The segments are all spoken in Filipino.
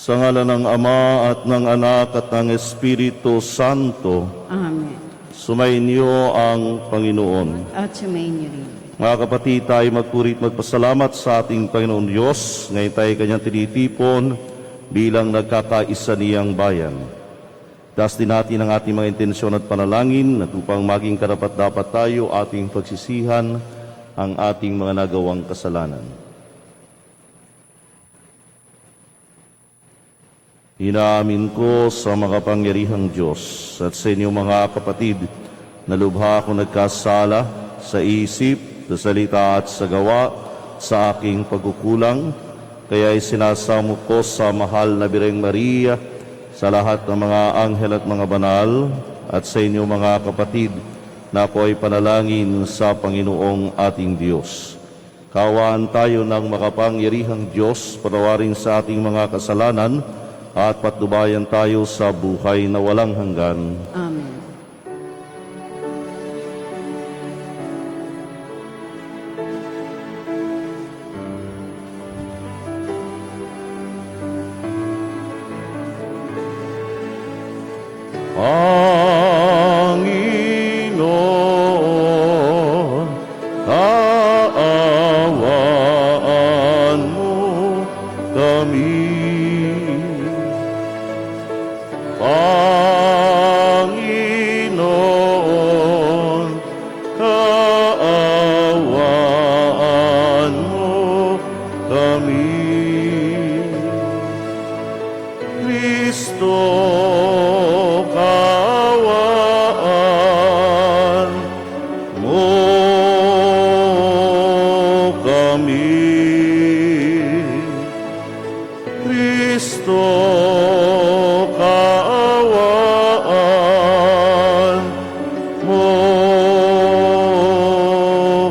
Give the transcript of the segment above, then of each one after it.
Sa ngalan ng Ama at ng Anak at ng Espiritu Santo. Amen. Sumainyo ang Panginoon. At sumainyo rin. Mga kapatid, tayo magpuri at magpasalamat sa ating Panginoon Diyos. Ngayon tayo kanyang tinitipon bilang nagkakaisa niyang bayan. Taas din natin ang ating mga intensyon at panalangin at upang maging karapat-dapat tayo ating pagsisihan ang ating mga nagawang kasalanan. Inaamin ko sa makapangyarihang Diyos at sa inyong mga kapatid na lubha ako nagkasala sa isip, sa salita at sa gawa sa aking pagkukulang. Kaya isinasamo ko sa mahal na Birheng Maria, sa lahat ng mga anghel at mga banal, at sa inyong mga kapatid na ako ay panalangin sa Panginoong ating Diyos. Kaawaan tayo ng makapangyarihang Diyos, patawarin sa ating mga kasalanan, at patnubayan tayo sa buhay na walang hanggan. Amen. Panginoon, kaawaan mo kami. Panginoon, kaawaan mo kami. Kristo, kaawaan mo kami. Kristo, kaawaan mo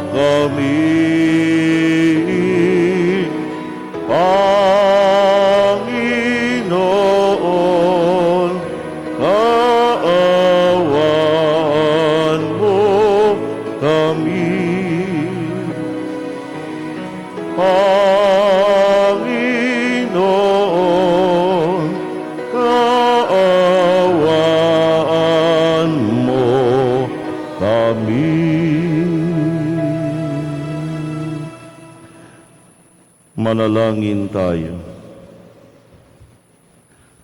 kami. Panginoon, kaawaan mo kami. Panginoon, kaawaan mo kami. Manalangin tayo.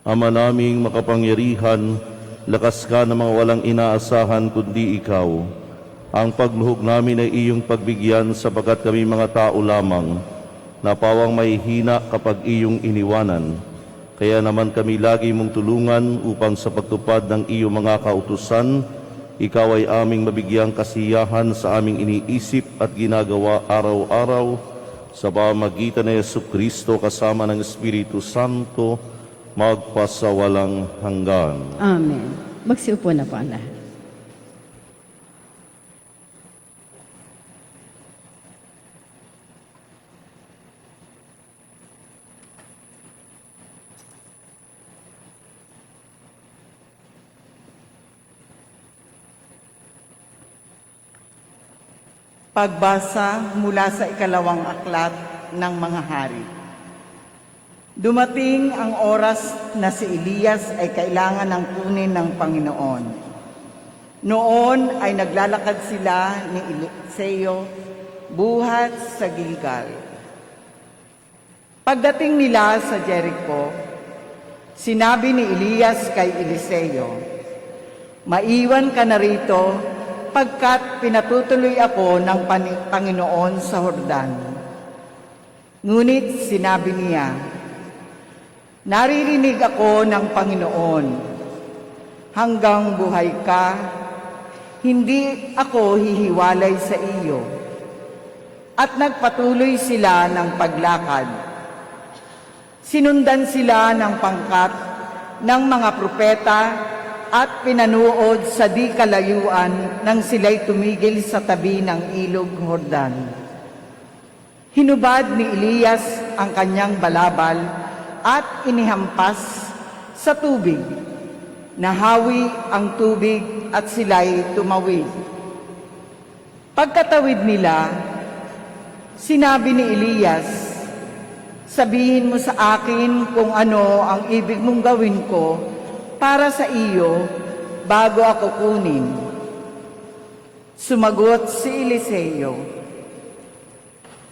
Ama naming makapangyarihan, lakas ka ng mga walang inaasahan kundi ikaw. Ang pagluhog namin ay iyong pagbigyan sapagkat kami mga tao lamang, napawang may hina kapag iyong iniwanan. Kaya naman kami lagi mong tulungan upang sa pagtupad ng iyong mga kautusan, ikaw ay aming mabigyang kasiyahan sa aming iniisip at ginagawa araw-araw sa pamamagitan ni Jesucristo kasama ng Espiritu Santo, magpasawalang hanggan. Amen. Magsiupo na po ang lahat. Pagbasa mula sa ikalawang aklat ng mga hari. Dumating ang oras na si Elias ay kailangan ng kunin ng Panginoon. Noon ay naglalakad sila ni Eliseo buhat sa Gilgal. Pagdating nila sa Jericho, sinabi ni Elias kay Eliseo, "Maiwan ka na rito, pagkat pinatutuloy ako ng Panginoon sa Jordan." Ngunit sinabi niya, "Naririnig ako ng Panginoon, hanggang buhay ka, hindi ako hihiwalay sa iyo." At nagpatuloy sila ng paglakad. Sinundan sila ng pangkat ng mga propeta at pinanuod sa di kalayuan nang sila'y tumigil sa tabi ng ilog Jordan. Hinubad ni Elias ang kanyang balabal at inihampas sa tubig. Nahawi ang tubig at sila'y tumawid. Pagkatawid nila, sinabi ni Elias, Sabihin mo sa akin kung ano ang ibig mong gawin ko para sa iyo bago ako kunin. Sumagot si Eliseo,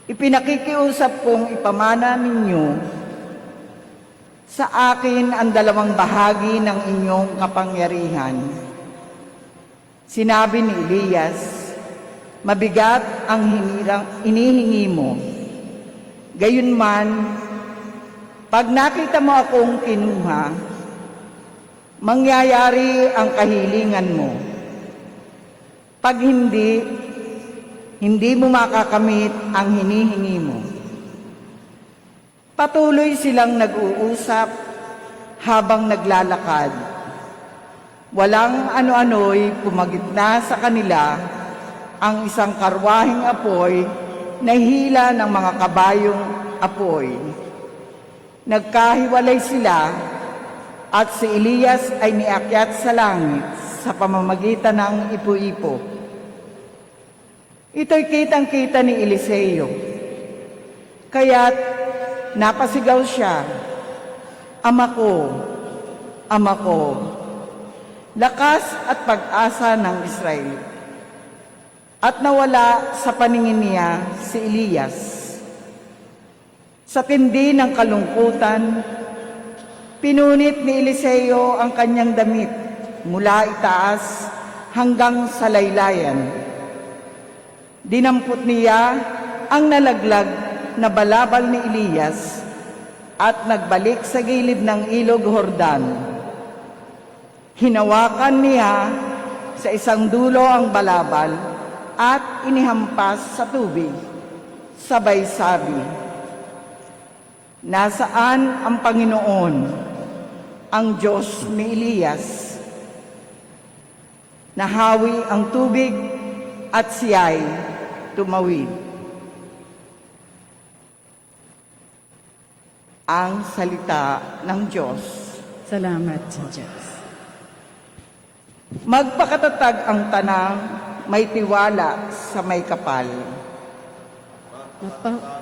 ipinakikiusap kong ipamana ninyo sa akin ang 2 bahagi ng inyong kapangyarihan. Sinabi ni Elias, mabigat ang inihingi mo. Gayunman, pag nakita mo akong kinuha, mangyayari ang kahilingan mo. Pag hindi mo makakamit ang hinihingi mo. Patuloy silang nag-uusap habang naglalakad. Walang ano-ano'y pumagitna sa kanila ang isang karwaheng apoy na hila ng mga kabayong apoy. Nagkahiwalay sila at si Elias ay niakyat sa langit sa pamamagitan ng ipo-ipo. Ito'y kitang-kita ni Eliseo. Kaya't napasigaw siya, Ama ko, lakas at pag-asa ng Israel. At nawala sa paningin niya si Elias. Sa tindi ng kalungkutan, pinunit ni Eliseo ang kanyang damit mula itaas hanggang sa laylayan. Dinampot niya ang nalaglag na balabal ni Elias at nagbalik sa gilid ng ilog Jordan. Hinawakan niya sa isang dulo ang balabal at inihampas sa tubig. Sabay sabi, nasaan ang Panginoon, ang Diyos ni Elias? Nahawi ang tubig at siya'y tumawid. Ang salita ng Diyos. Salamat sa Diyos. Magpakatatag ang tanang, may tiwala sa may kapal.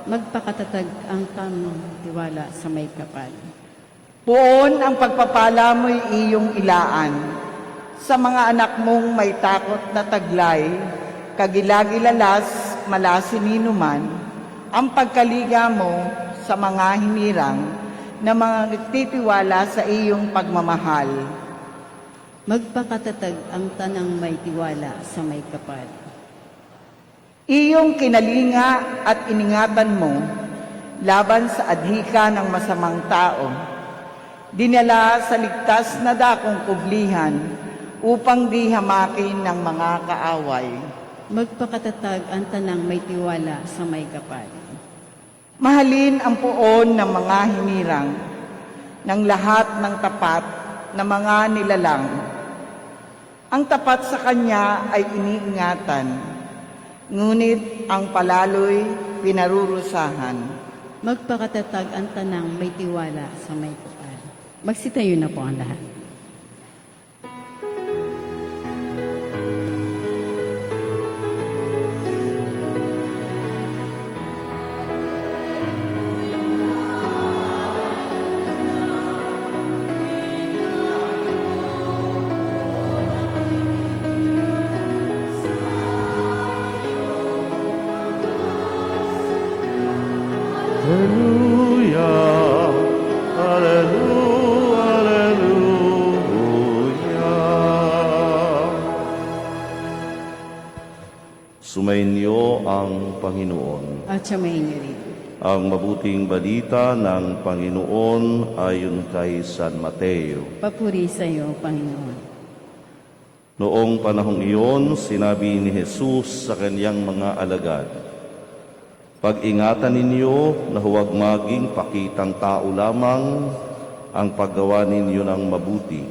Magpakatatag ang tamang tiwala sa may kapal. Puon ang pagpapala mo'y iyong ilaan. Sa mga anak mong may takot na taglay, kagilagilalas, malasinino man, ang pagkaliga mo sa mga hinirang na mga nagtitiwala sa iyong pagmamahal. Magpakatatag ang tanang may tiwala sa may kapal. Iyong kinalinga at iningatan mo laban sa adhika ng masamang tao. Dinala sa ligtas na dakong kublihan upang di hamakin ng mga kaaway. Magpakatatag ang tanang may tiwala sa may kapal. Mahalin ang puon ng mga hinirang ng lahat ng tapat na mga nilalang. Ang tapat sa kanya ay iniingatan, ngunit ang palalo'y pinarurusahan. Magpakatatag ang tanang may tiwala sa may kapal. Magsitayo na po ang lahat. Hallelujah, hallelujah, hallelujah. Sumainyo ang Panginoon. At samayin niyo rin. Ang mabuting balita ng Panginoon ayon kay San Mateo. Papuri sa iyo, Panginoon. Noong panahong iyon, sinabi ni Jesus sa kanyang mga alagad, pag-ingatan ninyo na huwag maging pakitang tao lamang ang paggawa ninyo ng mabuti.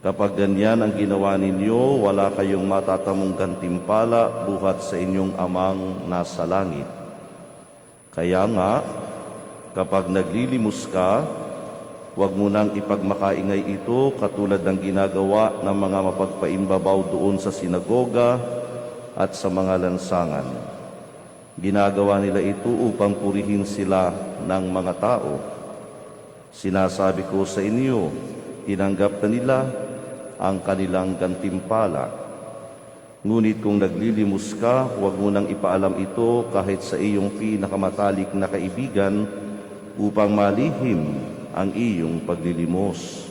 Kapag ganyan ang ginawa ninyo, wala kayong matatamong gantimpala buhat sa inyong amang nasa langit. Kaya nga, kapag naglilimos ka, huwag mo nang ipagmakaingay ito katulad ng ginagawa ng mga mapagpaimbabaw doon sa sinagoga at sa mga lansangan, Ginagawa nila ito upang purihin sila ng mga tao. Sinasabi ko sa inyo, tinanggap na nila ang kanilang gantimpala. Ngunit kung naglilimos ka, huwag mo nang ipaalam ito kahit sa iyong pinakamatalik na kaibigan upang malihim ang iyong paglilimos.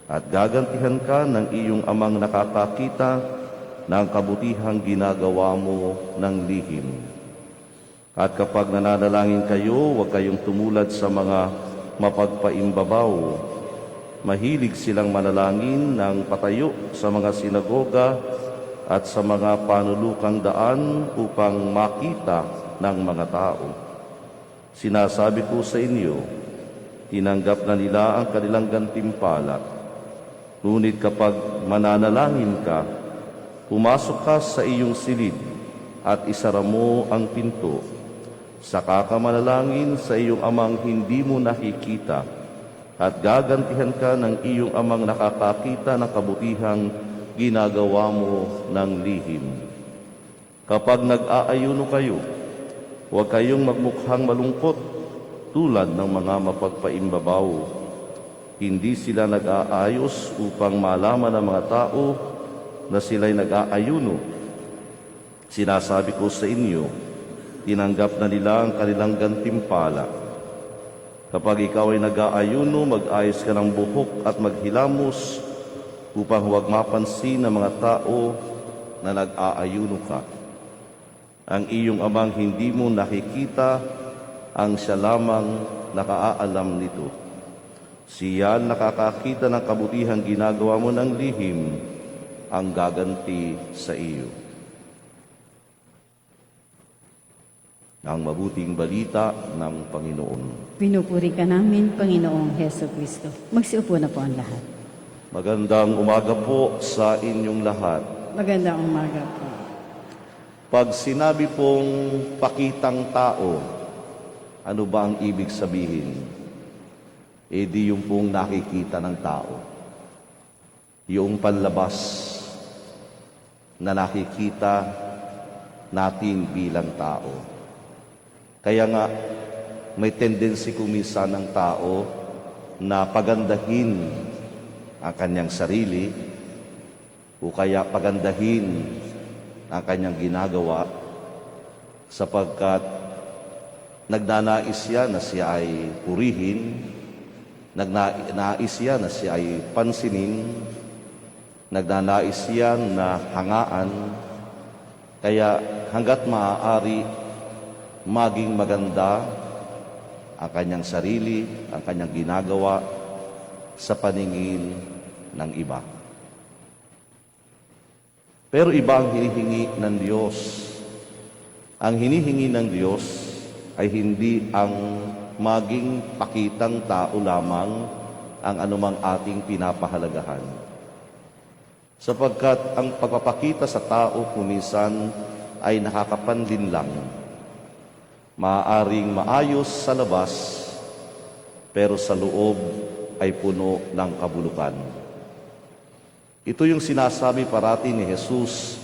At gagantihan ka ng iyong amang nakakakita ng kabutihang ginagawa mo ng lihim. At kapag nananalangin kayo, huwag kayong tumulad sa mga mapagpaimbabaw. Mahilig silang manalangin ng patayo sa mga sinagoga at sa mga panulukang daan upang makita ng mga tao. Sinasabi ko sa inyo, tinanggap na nila ang kanilang gantimpala. Ngunit kapag mananalangin ka, pumasok ka sa iyong silid at isara mo ang pinto. Saka ka manalangin sa iyong amang hindi mo nakikita at gagantihan ka ng iyong amang nakakakita ng kabutihang ginagawa mo ng lihim. Kapag nag-aayuno kayo, huwag kayong magmukhang malungkot tulad ng mga mapagpaimbabaw. Hindi sila nag-aayos upang malaman ng mga tao na sila'y nag-aayuno. Sinasabi ko sa inyo, tinanggap na nila ang kanilang gantimpala. Kapag ikaw ay nag-aayuno, mag-ayos ka ng buhok at maghilamos upang huwag mapansin ng mga tao na nag-aayuno ka. Ang iyong amang hindi mo nakikita, ang siya lamang nakaalam nito. Siya nakakakita ng kabutihang ginagawa mo ng lihim, ang gaganti sa iyo. Ang mabuting balita ng Panginoon. Pinupuri ka namin, Panginoong Heso Kristo. Magsiupo na po ang lahat. Magandang umaga po sa inyong lahat. Magandang umaga po. Pag sinabi pong pakitang tao, ano ba ang ibig sabihin? E di yung pong nakikita ng tao. Yung panlabas na nakikita natin bilang tao. Kaya nga, may tendency kuminsan ng tao na pagandahin ang kanyang sarili o kaya pagandahin ang kanyang ginagawa sapagkat nagnanais siya na siya ay purihin, nagnanais siya na siya ay pansinin, nagnanais siya na hangaan, kaya hanggat maaari maging maganda ang kanyang sarili, ang kanyang ginagawa sa paningin ng iba. Pero iba ang hinihingi ng Diyos. Ang hinihingi ng Diyos ay hindi ang maging pakitang tao lamang ang anumang ating pinapahalagahan. Sapagkat ang pagpapakita sa tao kuminsan ay nakakapanlin lang. Maaaring maayos sa labas, pero sa loob ay puno ng kabulukan. Ito yung sinasabi parati ni Jesus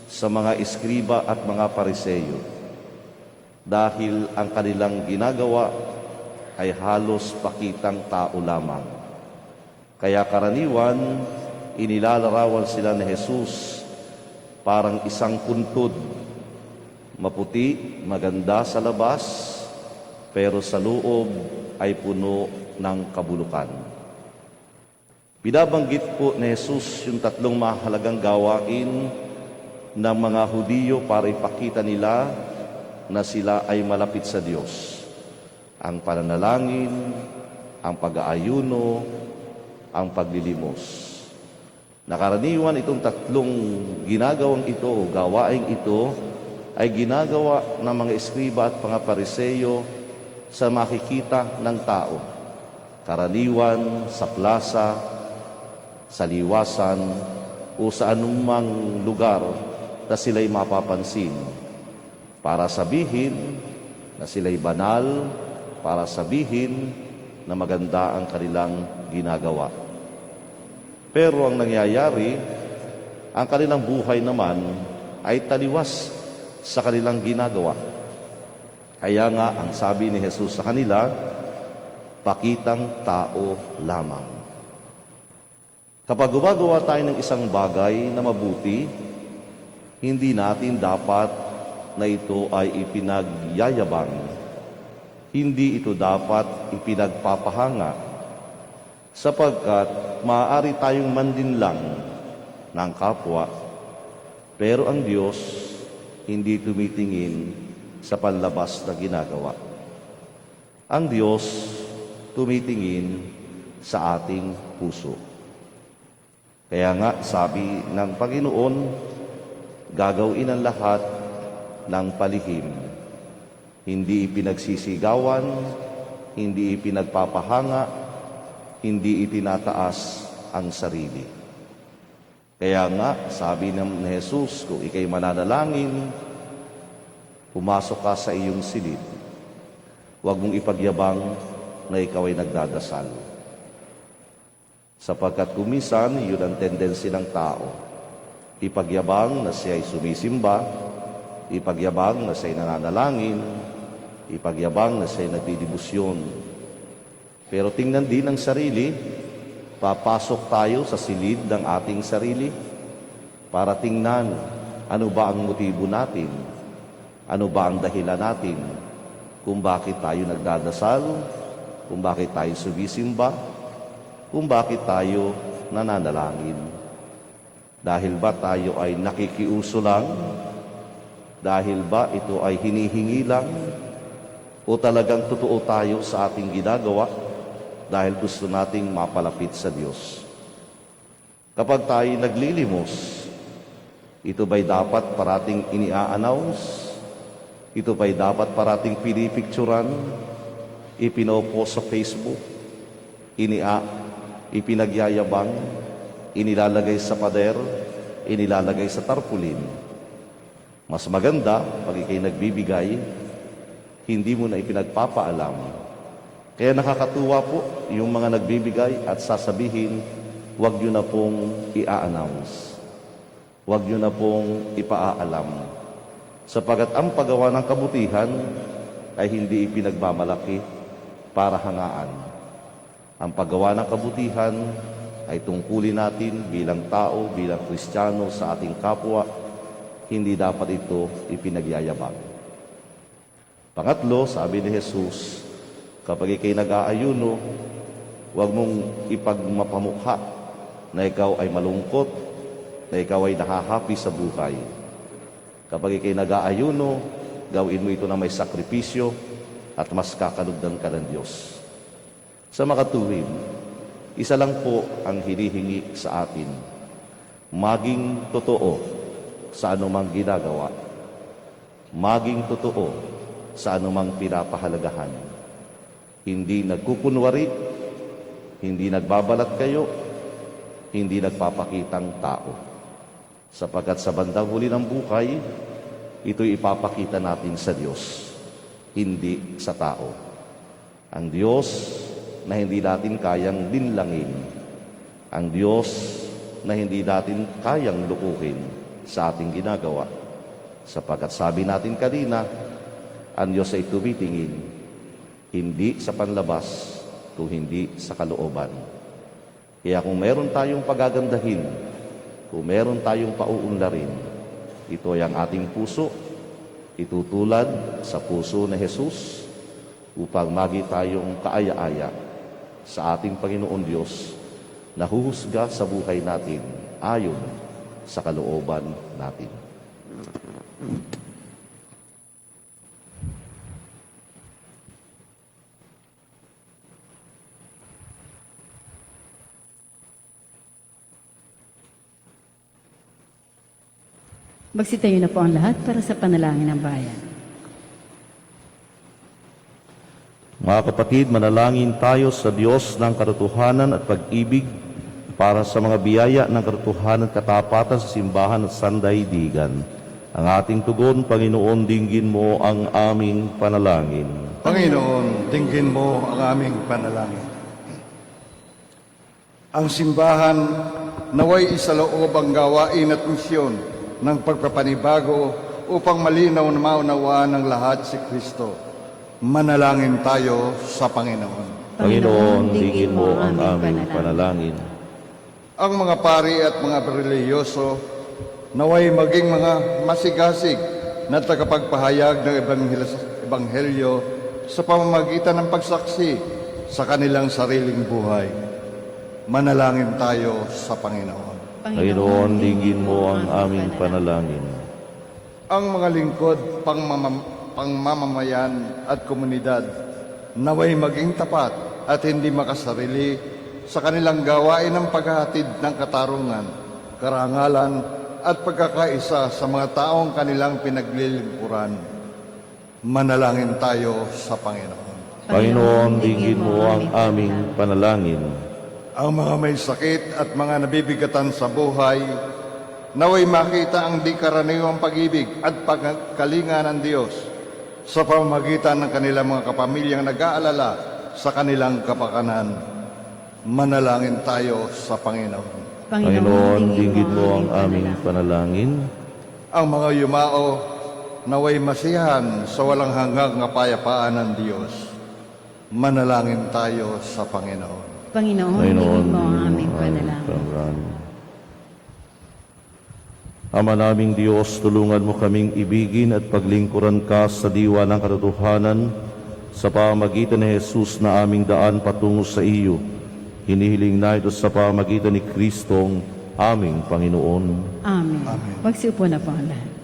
sa mga eskriba at mga pariseyo. Dahil ang kanilang ginagawa ay halos pakitang tao lamang. Kaya karaniwan, inilalarawan sila ni Jesus parang isang puntod, maputi, maganda sa labas, pero sa loob ay puno ng kabulukan. Binabanggit po ni Jesus yung tatlong mahalagang gawain ng mga Hudiyo para ipakita nila na sila ay malapit sa Diyos. Ang pananalangin, ang pag-aayuno, ang paglilimos. Nakaraniwan itong tatlong ginagawang ito o gawaing ito ay ginagawa ng mga eskriba at mga pariseyo sa makikita ng tao. Karaniwan, sa plaza, sa liwasan, o sa anumang lugar na sila'y mapapansin. Para sabihin na sila'y banal, para sabihin na maganda ang kanilang ginagawa. Pero ang nangyayari, ang kanilang buhay naman ay taliwas sa kanilang ginagawa. Kaya nga, ang sabi ni Jesus sa kanila, pakitang tao lamang. Kapag gumagawa tayo ng isang bagay na mabuti, hindi natin dapat na ito ay ipinagyayabang. Hindi ito dapat ipinagpapahanga, sapagkat maaari tayong mandinlang ng kapwa, pero ang Diyos hindi tumitingin sa panlabas na ginagawa. Ang Diyos tumitingin sa ating puso. Kaya nga, sabi ng Panginoon, gagawin ang lahat ng palihim. Hindi ipinagsisigawan, hindi ipinagpapahanga, hindi itinataas ang sarili. Kaya nga, sabi ng Jesus, kung ikay mananalangin, pumasok ka sa iyong silid. Huwag mong ipagyabang na ikaw ay nagdadasal. Sapagkat kumisan, yun ang tendency ng tao. Ipagyabang na siya ay sumisimba, ipagyabang na siya ay nananalangin, ipagyabang na siya ay nagdidibusyon. Pero tingnan din ang sarili, papasok tayo sa silid ng ating sarili para tingnan ano ba ang motibo natin, ano ba ang dahilan natin kung bakit tayo nagdadasal, kung bakit tayo sumisimba, kung bakit tayo nananalangin. Dahil ba tayo ay nakikiuso lang? Dahil ba ito ay hinihingi lang? O talagang totoo tayo sa ating ginagawa dahil gusto nating mapalapit sa Diyos? Kapag tayo naglilimos, ito ba'y dapat parating ini-announce? Ito ba'y dapat parating pinipicturan, ipinopost sa Facebook, ipinagyayabang, inilalagay sa pader, inilalagay sa tarpaulin? Mas maganda, pag ikay nagbibigay, hindi mo na ipinagpapaalam. Kaya nakakatuwa po yung mga nagbibigay at sasabihin, huwag nyo na pong i-announce. Huwag nyo na pong ipaalam. Sapagat ang paggawa ng kabutihan ay hindi ipinagmamalaki para hangaan. Ang paggawa ng kabutihan ay tungkulin natin bilang tao, bilang Kristiyano sa ating kapwa. Hindi dapat ito ipinagyayabang. Pangatlo, sabi ni Jesus, kapag ikay nag-aayuno, huwag mong ipagmapamukha na ikaw ay malungkot, na ikaw ay nahahapi sa buhay. Kapag ikay nag-aayuno, gawin mo ito na may sakripisyo at mas kakalugdan ka ng Diyos. Sa makatuwid, isa lang po ang hinihingi sa atin. Maging totoo sa anumang ginagawa. Maging totoo sa anumang pinapahalagahan. Hindi nagkukunwari, hindi nagbabalat kayo, hindi nagpapakitang tao. Sapagkat sa bandang huli ng buhay, ito'y ipapakita natin sa Diyos, hindi sa tao. Ang Diyos na hindi natin kayang linlangin. Ang Diyos na hindi natin kayang lukuhin sa ating ginagawa. Sapagkat sabi natin kanina, ang Diyos ay tumitingin, hindi sa panlabas, kung hindi sa kalooban. Kaya kung meron tayong pagagandahin, kung meron tayong pauunlarin, ito ay ang ating puso, itutulad sa puso ni Jesus upang magi tayong kaaya-aya sa ating Panginoon Diyos na huhusga sa buhay natin ayon sa kalooban natin. Magsitayo na po ang lahat para sa panalangin ng bayan. Mga kapatid, manalangin tayo sa Diyos ng katotohanan at pag-ibig para sa mga biyaya ng katotohanan at katapatan sa simbahan at sandaigdigan. Ang ating tugon, Panginoon, dinggin mo ang aming panalangin. Panginoon, dinggin mo ang aming panalangin. Ang simbahan naway isaloob ang gawain at misyon ng pagpapanibago upang malinaw na maunawaan ng lahat si Kristo Manalangin tayo sa Panginoon. Panginoon, digin mo ang aming panalangin. Ang mga pari at mga relihiyoso naway maging mga masigasig na tagapagpahayag ng Ebanghelyo sa pamamagitan ng pagsaksi sa kanilang sariling buhay. Manalangin tayo sa Panginoon. Panginoon, digin mo ang aming panalangin. Ang mga lingkod, pangmamamayan at komunidad naway maging tapat at hindi makasarili sa kanilang gawain ng paghahatid ng katarungan, karangalan at pagkakaisa sa mga taong kanilang pinaglilingkuran. Manalangin tayo sa Panginoon. Panginoon, digin mo ang aming panalangin. Ang mga may sakit at mga nabibigatan sa buhay, naway makita ang di karaniwang pag-ibig at pagkalinga ng Diyos sa pamamagitan ng kanilang mga kapamilyang nag-aalala sa kanilang kapakanan. Manalangin tayo sa Panginoon. Panginoon, digin mo ang aming panalangin. Ang mga yumao naway masiyahan sa walang hanggang kapayapaan ng Diyos. Manalangin tayo sa Panginoon. Panginoon, digin mo ang aming panalangin. Ama naming Diyos, tulungan mo kaming ibigin at paglingkuran ka sa diwa ng katotohanan sa pamagitan ni Jesus na aming daan patungo sa iyo. Hinihiling na ito sa pamagitan ni Kristong aming Panginoon. Amen. Magsiupo na po ang lahat.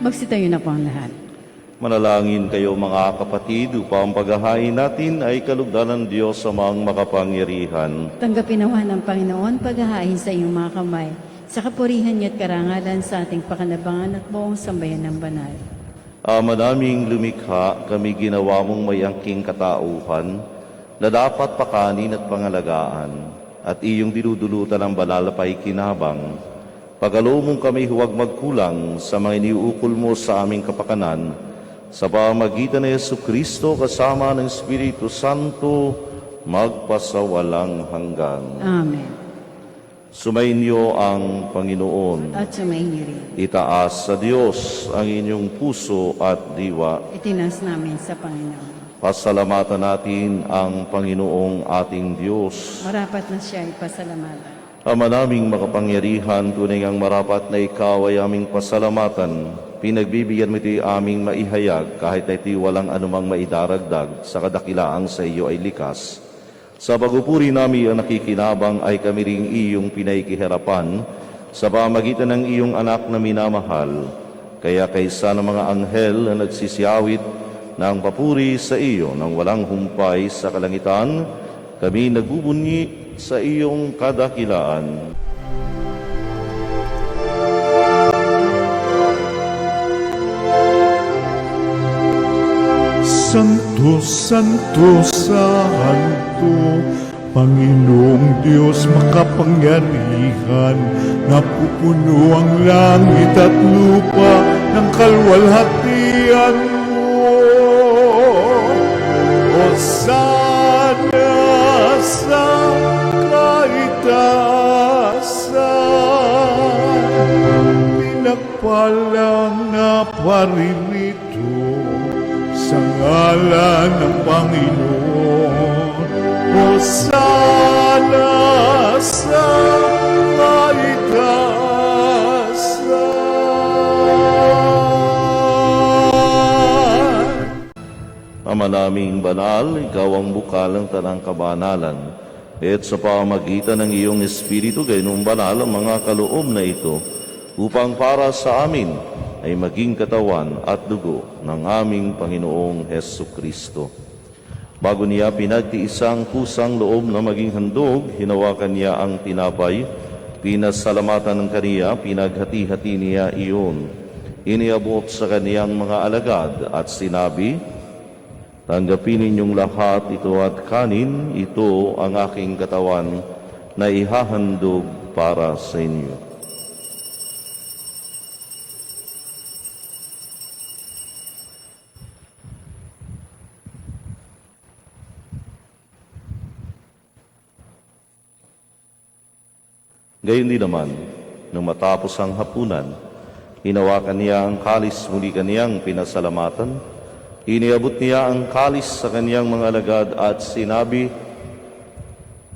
Magsitayo na po ang lahat. Manalangin kayo mga kapatid upang paghahain natin ay kalugdan ng Diyos sa mga makapangyarihan. Tanggapin nawa ng Panginoon paghahain sa iyong mga kamay, sa kapurihan niya at karangalan sa ating pakanabangan at buong sambayan ng banal. Ama naming lumikha, kami ginawa mong may angking katauhan na dapat pakanin at pangalagaan, at iyong dinudulutan ng banal na paikinabang. Pagalo mong kami huwag magkulang sa mga iniuukol mo sa aming kapakanan, sa pamamagitan ni Jesucristo kasama ng Espiritu Santo, magpasawalang hanggan. Amen. Sumainyo ang Panginoon. At sumayin niyo rin. Itaas sa Diyos ang inyong puso at diwa. Itinas namin sa Panginoon. Pasalamatan natin ang Panginoong ating Diyos. Marapat na siya ipasalamatan. Ama naming makapangyarihan, tunay ngang marapat na ikaw ay aming pasalamatan. Pinagbibigyan mo ito'y aming maihayag kahit na ito'y walang anumang maidaragdag sa kadakilaang sa iyo ay likas. Sa pagupuri namin ang nakikinabang ay kami ring iyong pinaikihirapan sa pamagitan ng iyong anak na minamahal. Kaya kaysa ng mga anghel na nagsisiyawit ng papuri sa iyo nang walang humpay sa kalangitan, kami nagbubunyi sa iyong kadakilaan. Santo, Santo, Santo, Panginoong Diyos makapangyarihan, napupuno ang langit at lupa ng kalwalhatian mo. Hosana sa kaitaasan, pinagpalang na paririto sa ngalan ng Panginoon. Hosana sa kaitaasan. Ama naming banal, ikaw ang bukal ng tanang kabanalan. At sa pamagitan ng iyong Espiritu, gayong banal ang mga kaloob na ito, upang para sa amin ay maging katawan at dugo ng aming Panginoong Hesu Kristo. Bago niya pinagtiis ang kusang loob na maging handog, hinawakan niya ang tinapay, pinasalamatan ng kaniya, pinaghati-hati niya iyon. Iniabot sa kaniyang mga alagad at sinabi, "Tanggapin ninyong lahat ito at kanin, ito ang aking katawan na ihahandog para sa inyo." Gayon din naman, nung matapos ang hapunan, hinawakan niya ang kalis, muli kaniyang pinasalamatan. Iniabot niya ang kalis sa kaniyang mga alagad at sinabi,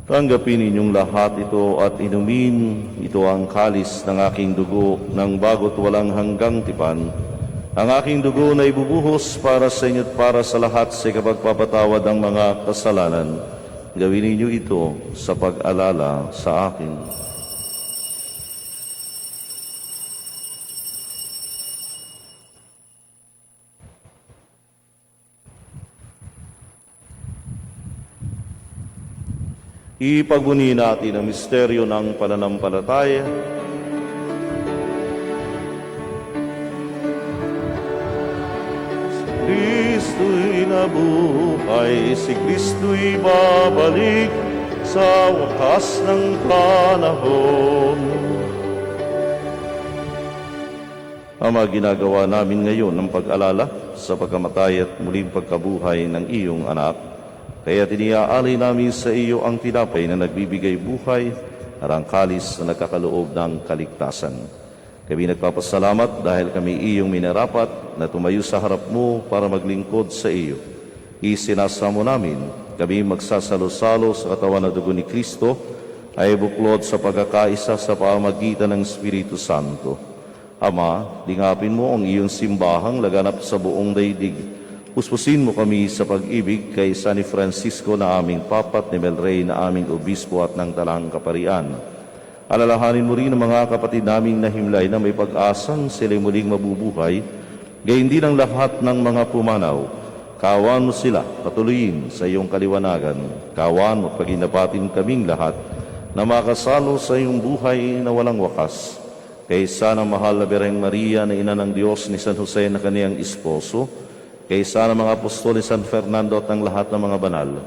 "Tanggapin ninyong lahat ito at inumin, ito ang kalis ng aking dugo ng bago't walang hanggang tipan. Ang aking dugo na ibubuhos para sa inyo at para sa lahat sa kapagpapatawad ng mga kasalanan. Gawin ninyo ito sa pag-alala sa akin." Ipagbuni natin ang misteryo ng pananampalataya. Si Kristo'y nabuhay, si Kristo'y babalik sa wakas ng panahon. Ama, ginagawa namin ngayon ng pag-alala sa pagkamatay at muling pagkabuhay ng iyong anak. Kaya tiniaalay namin sa iyo ang tinapay na nagbibigay buhay at ang kalis na nagkakaloob ng kaligtasan. Kami nagpapasalamat dahil kami iyong minarapat na tumayo sa harap mo para maglingkod sa iyo. Isinasamo namin kami magsasalo-salo sa katawan na dugo ni Kristo ay buklod sa pagkakaisa sa pamagitan ng Espiritu Santo. Ama, lingapin mo ang iyong simbahang laganap sa buong daigdig. Puspusin mo kami sa pag-ibig kay San Francisco na aming Papa at ni Melrey na aming Obispo at ng Talang Kaparian. Alalahanin mo rin ang mga kapatid naming nahimlay na may pag-asang sila'y muling mabubuhay, gayon din ang lahat ng mga pumanaw. Kawan mo sila patuloyin sa iyong kaliwanagan. Kawan mo paginapatin kaming lahat na makasalo sa iyong buhay na walang wakas. Kaysa ng mahal na Birheng Maria na ina ng Diyos ni San Jose na kaniyang esposo, kaysa ng mga apostol ni San Fernando at ng lahat ng mga banal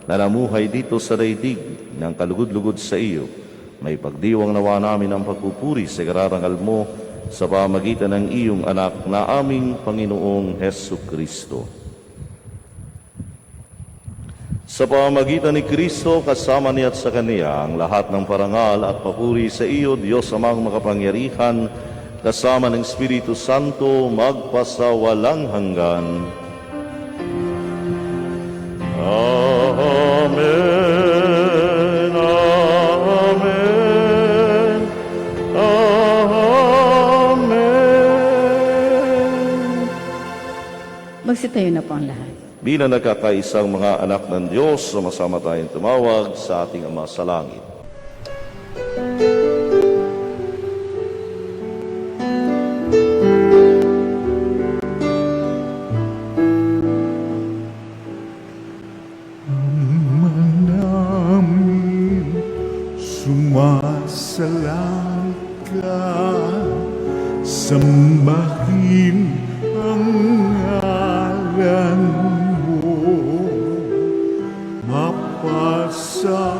na namuhay dito sa daigdig ng kalugod-lugod sa iyo, may pagdiwang nawa namin ang pagpupuri sa kararangal mo sa pamagitan ng iyong anak na aming Panginoong Hesu Kristo. Sa pamagitan ni Kristo, kasama niya at sa Kaniya, ang lahat ng parangal at papuri sa iyo, Diyos amang makapangyarihan, kasama ng Espiritu Santo, magpasawalang hanggan. Amen. Amen. Amen. Magsitayo na po ang lahat. Bilang nagkakaisang mga anak ng Diyos, sumasama tayong tumawag sa ating Ama sa Langit. Sumasalangit ka, sambahin ang ngalan mo, mapasa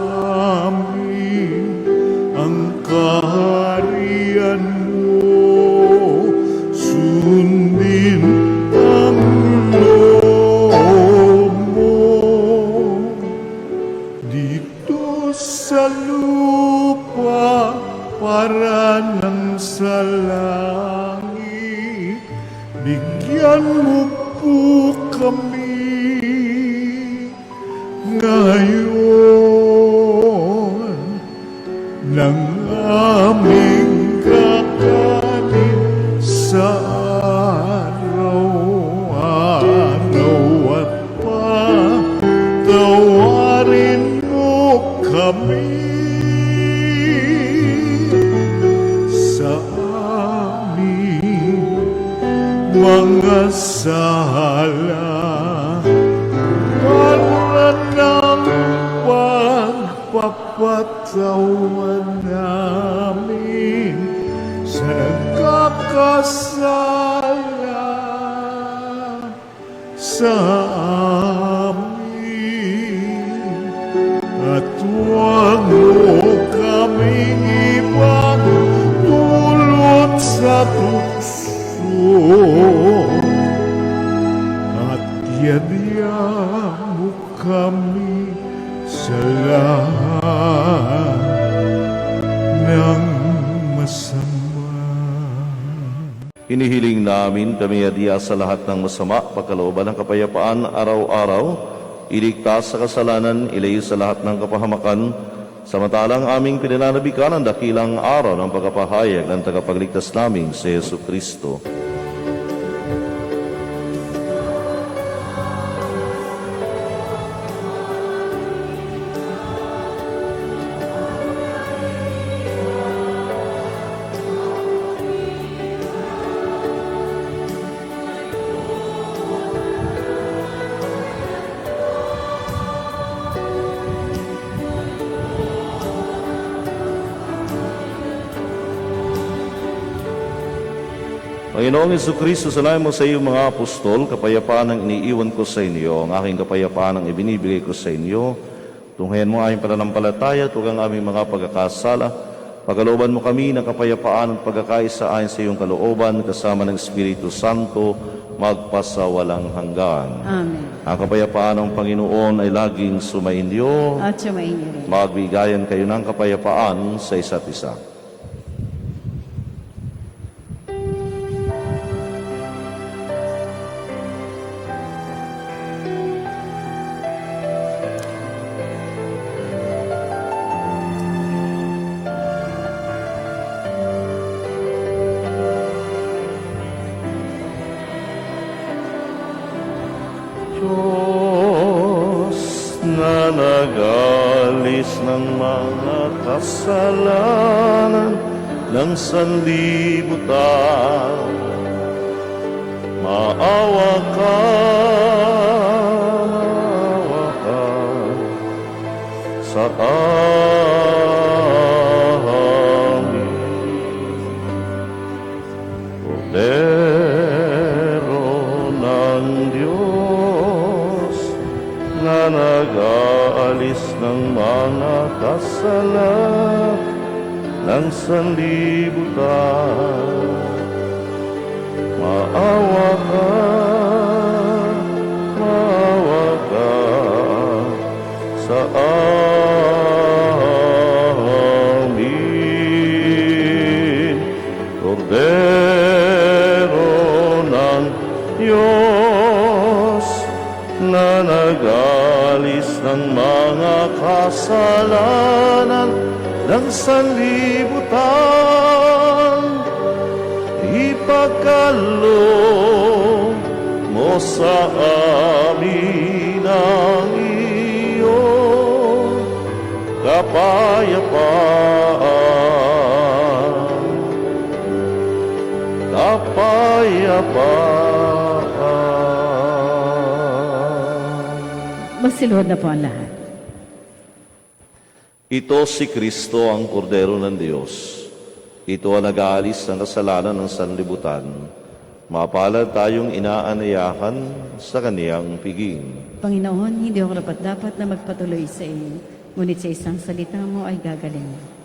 bigyan mo po kami ngayon ng aming kakanin sa araw-araw at patawarin mo kami sa aming mga sala para ng pagpapatawan namin sa nagkakasala sa amin at huwag mo kaming ibang dulot sa tukso at yadya mo kami sa lahat ng masama. Hinihiling namin kami adiya sa lahat ng masama, pagkalooban ng kapayapaan araw-araw, iligtas sa kasalanan, ilayo sa lahat ng kapahamakan, samantalang aming pinananabikan ang dakilang araw ng pagkapahayag ng tagapagligtas naming si Yesu Kristo. Panginoong Jesucristo, salamat mo sa iyong mga apostol, kapayapaan ang iniiwan ko sa inyo, ang aking kapayapaan ang ibinibigay ko sa inyo. Tunghayan mo ang aming pananampalataya, huwag ang aming mga pagkakasala. Pagkalooban mo kami ng kapayapaan at pagkakaisa ayon sa iyong kalooban, kasama ng Espiritu Santo, magpasawalang hanggan. Amen. Ang kapayapaan ng Panginoon ay laging sumainyo, At sumainyo rin. magbigayan kayo ng kapayapaan sa isa't isa. Diyos na nag-alis ng mga kasalanan ng sanlibutan, maawa ka sa amin. Kordero ng Diyos na nag-aalis ng mga kasalanan ng sanlibutan, maawa ka sa amin. Kordero ng Diyos na nag-alis ng mga kasalanan ng sanlibutan, ipagkaloob mo sa amin ang iyong kapayapaan. Magsiluhod na po ang lahat. Ito si Kristo ang Kordero ng Diyos. Ito ang nag-aalis ng kasalanan ng sanlibutan. Mapalad tayong inaanayakan sa kaniyang piging. Panginoon, hindi ako dapat na magpatuloy sa iyo, ngunit sa isang salita mo ay gagaling.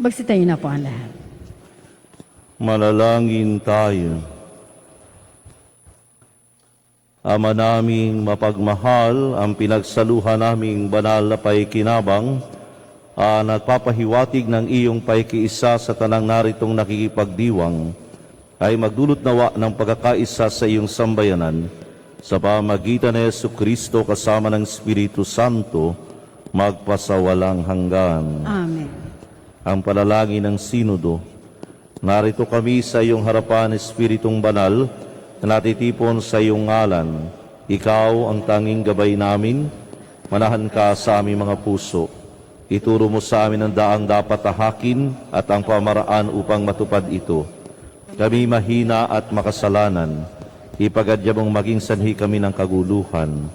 Magsitayo na po ang lahat. Manalangin tayo. Ama naming mapagmahal, ang pinagsaluhan naming banal na paikinabang, nagpapahiwatig ng iyong paikiisa sa tanang naritong nakikipagdiwang, ay magdulot nawa ng pagkakaisa sa iyong sambayanan, sa pamagitan ni Jesucristo kasama ng Espiritu Santo, magpasawalang hanggan. Amen. Ang panalangin ng Sinodo. Narito kami sa iyong harapan, Espiritong Banal, na natitipon sa iyong ngalan. Ikaw ang tanging gabay namin, manahan ka sa aming mga puso. Ituro mo sa amin ang daang dapat tahakin at ang pamaraan upang matupad ito. Kami mahina at makasalanan. Ipagadya mong maging sanhi kami ng kaguluhan.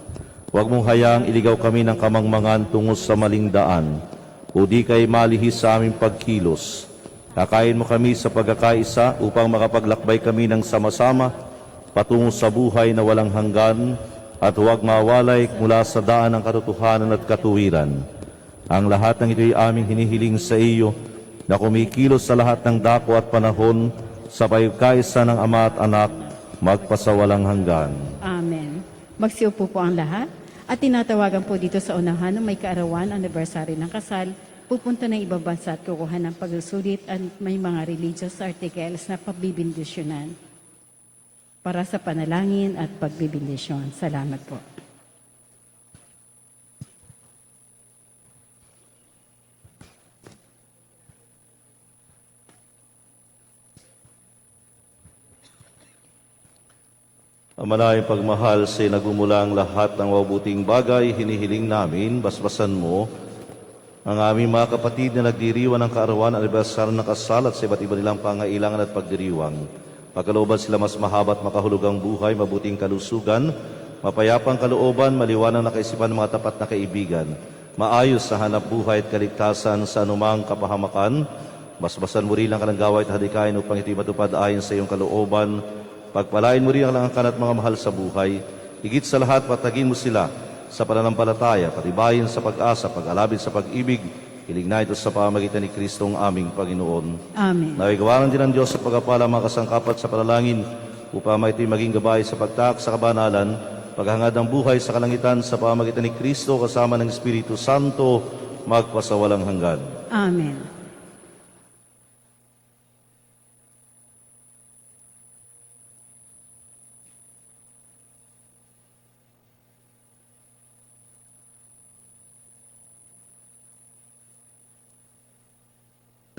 Huwag mong hayaang iligaw kami ng kamangmangan tungo sa maling daan, o di kay malihis sa aming pagkilos. Kakain mo kami sa pagkakaisa upang makapaglakbay kami ng sama-sama patungo sa buhay na walang hanggan, at huwag mawalay mula sa daan ng katotohanan at katuwiran. Ang lahat ng ito'y aming hinihiling sa iyo, na kumikilos sa lahat ng dako at panahon sa pagkaisa ng Ama at Anak, magpasawalang hanggan. Amen. Magsiupo po ang lahat at tinatawagan po dito sa unahan ng may kaarawan anniversary ng kasal, pupunta ng ibang bansa at kukuha ng pagsusulit at may mga religious articles na pagbibindisyonan para sa panalangin at pagbibindisyon. Salamat po. Amanay pagmahal sa nagumulang lahat ng mabuting bagay, hinihiling namin, basbasan mo ang aming mga kapatid na nagdiriwan ng kaarawan, anibersaryo ng kasal at sa iba't iba nilang pangailangan at pagdiriwang. Pagkalooban sila mas mahaba at makahulugang buhay, mabuting kalusugan, mapayapang kalooban, maliwanag na kaisipan ng mga tapat na kaibigan, maayos sa hanap buhay at kaligtasan sa anumang kapahamakan. Basbasan mo rin ang kanang at hadikain upang ito'y matupad ayon sa iyong kalooban. Pagpalain mo rin ang langangkan at mga mahal sa buhay. Higit sa lahat, patagin mo sila sa pananampalataya, patibayin sa pag-asa, pag-alabid sa pag-ibig. Hiling na ito sa pamagitan ni Kristong aming Panginoon. Amen. Nawigawanan din ng Diyos sa pagkapala mga kasangkapat sa panalangin upang ito'y maging gabay sa pagtaak sa kabanalan, paghangad ng buhay sa kalangitan sa pamagitan ni Kristo kasama ng Espiritu Santo, magpasawalang hanggan. Amen.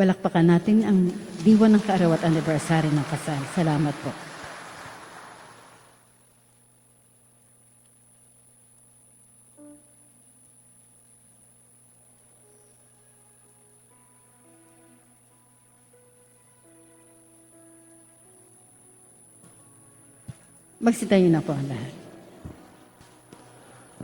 Palakpakan natin ang diwan ng kaarawan at anniversary ng kasal. Salamat po. Magsitayo na po ang lahat.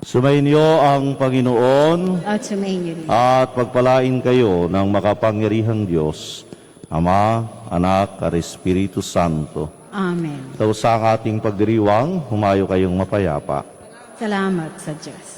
Sumainyo ang Panginoon At sumainyo rin. at pagpalain kayo ng makapangyarihang Diyos, Ama, Anak, at Espiritu Santo. Amen. Sa ating pagdiriwang, humayo kayong mapayapa. Salamat sa Diyos.